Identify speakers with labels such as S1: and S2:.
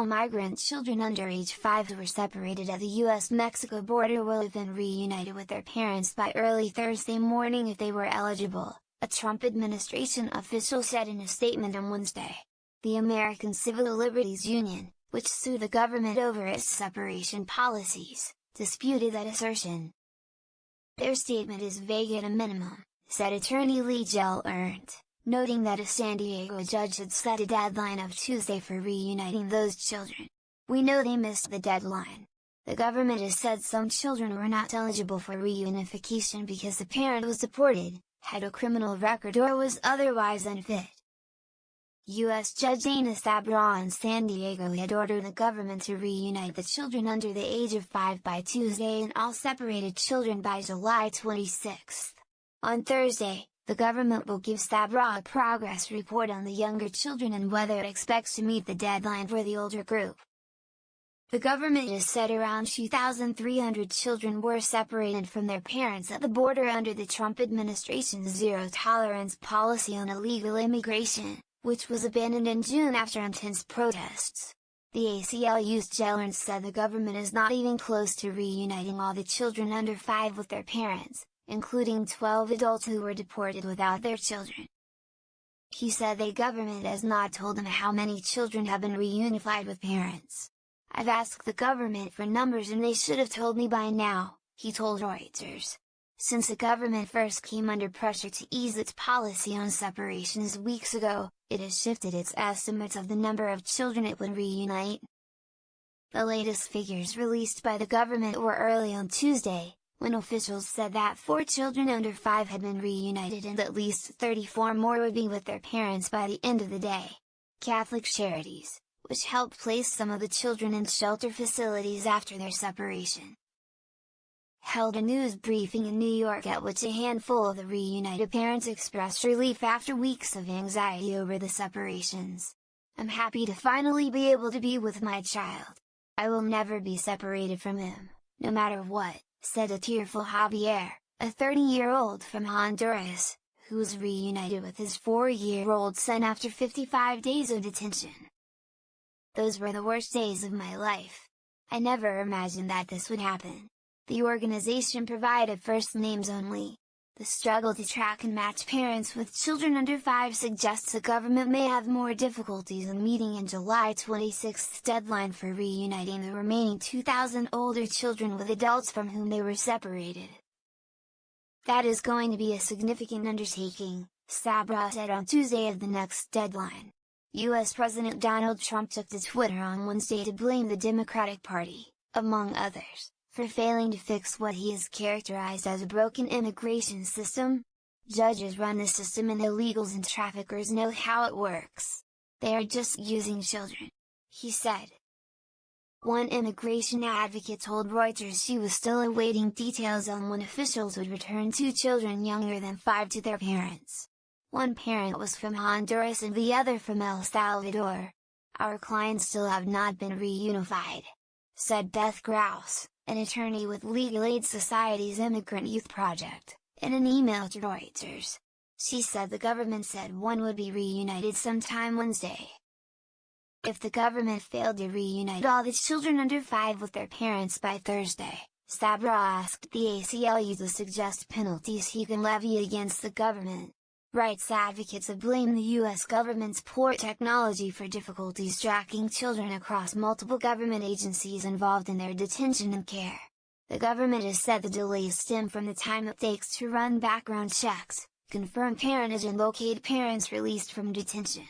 S1: migrant children under age 5 who were separated at the U.S. Mexico border will have been reunited with their parents by early Thursday morning if they were eligible, a Trump administration official said in a statement on Wednesday. The American Civil Liberties Union, which sued the government over its separation policies, disputed that assertion. Their statement is vague at a minimum, said attorney Lee Ernst, noting that a San Diego judge had set a deadline of Tuesday for reuniting those children. "We know they missed the deadline. The government has said some children were not eligible for reunification because the parent was deported, had a criminal record or was otherwise unfit." U.S. Judge Ana Sabra in San Diego had ordered the government to reunite the children under the age of 5 by Tuesday and all separated children by July 26. On Thursday, the government will give Sabra a progress report on the younger children and whether it expects to meet the deadline for the older group. The government has said around 2,300 children were separated from their parents at the border under the Trump administration's zero-tolerance policy on illegal immigration, which was abandoned in June after intense protests. The ACLU's Ernst said the government is not even close to reuniting all the children under 5 with their parents, including 12 adults who were deported without their children. He said the government has not told him how many children have been reunified with parents. "I've asked the government for numbers and they should have told me by now," he told Reuters. Since the government first came under pressure to ease its policy on separations weeks ago, it has shifted its estimates of the number of children it would reunite. The latest figures released by the government were early on Tuesday, when officials said that 4 children under 5 had been reunited and at least 34 more would be with their parents by the end of the day. Catholic Charities, which helped place some of the children in shelter facilities after their separation, held a news briefing in New York at which a handful of the reunited parents expressed relief after weeks of anxiety over the separations. "I'm happy to finally be able to be with my child. I will never be separated from him, no matter what," said a tearful Javier, a 30-year-old from Honduras, who was reunited with his 4-year-old son after 55 days of detention. "Those were the worst days of my life. I never imagined that this would happen." The organization provided first names only. The struggle to track and match parents with children under 5 suggests the government may have more difficulties in meeting in July 26's deadline for reuniting the remaining 2,000 older children with adults from whom they were separated. "That is going to be a significant undertaking," Sabra said on Tuesday of the next deadline. U.S. President Donald Trump took to Twitter on Wednesday to blame the Democratic Party, among others, for failing to fix what he has characterized as a broken immigration system. "Judges run the system and illegals and traffickers know how it works. They are just using children," he said. One immigration advocate told Reuters she was still awaiting details on when officials would return 2 children younger than 5 to their parents. One parent was from Honduras and the other from El Salvador. "Our clients still have not been reunified," said Beth Grouse, an attorney with Legal Aid Society's Immigrant Youth Project, in an email to Reuters. She said the government said one would be reunited sometime Wednesday. If the government failed to reunite all the children under 5 with their parents by Thursday, Sabra asked the ACLU to suggest penalties he can levy against the government. Rights advocates have blamed the U.S. government's poor technology for difficulties tracking children across multiple government agencies involved in their detention and care. The government has said the delays stem from the time it takes to run background checks, confirm parentage and locate parents released from detention.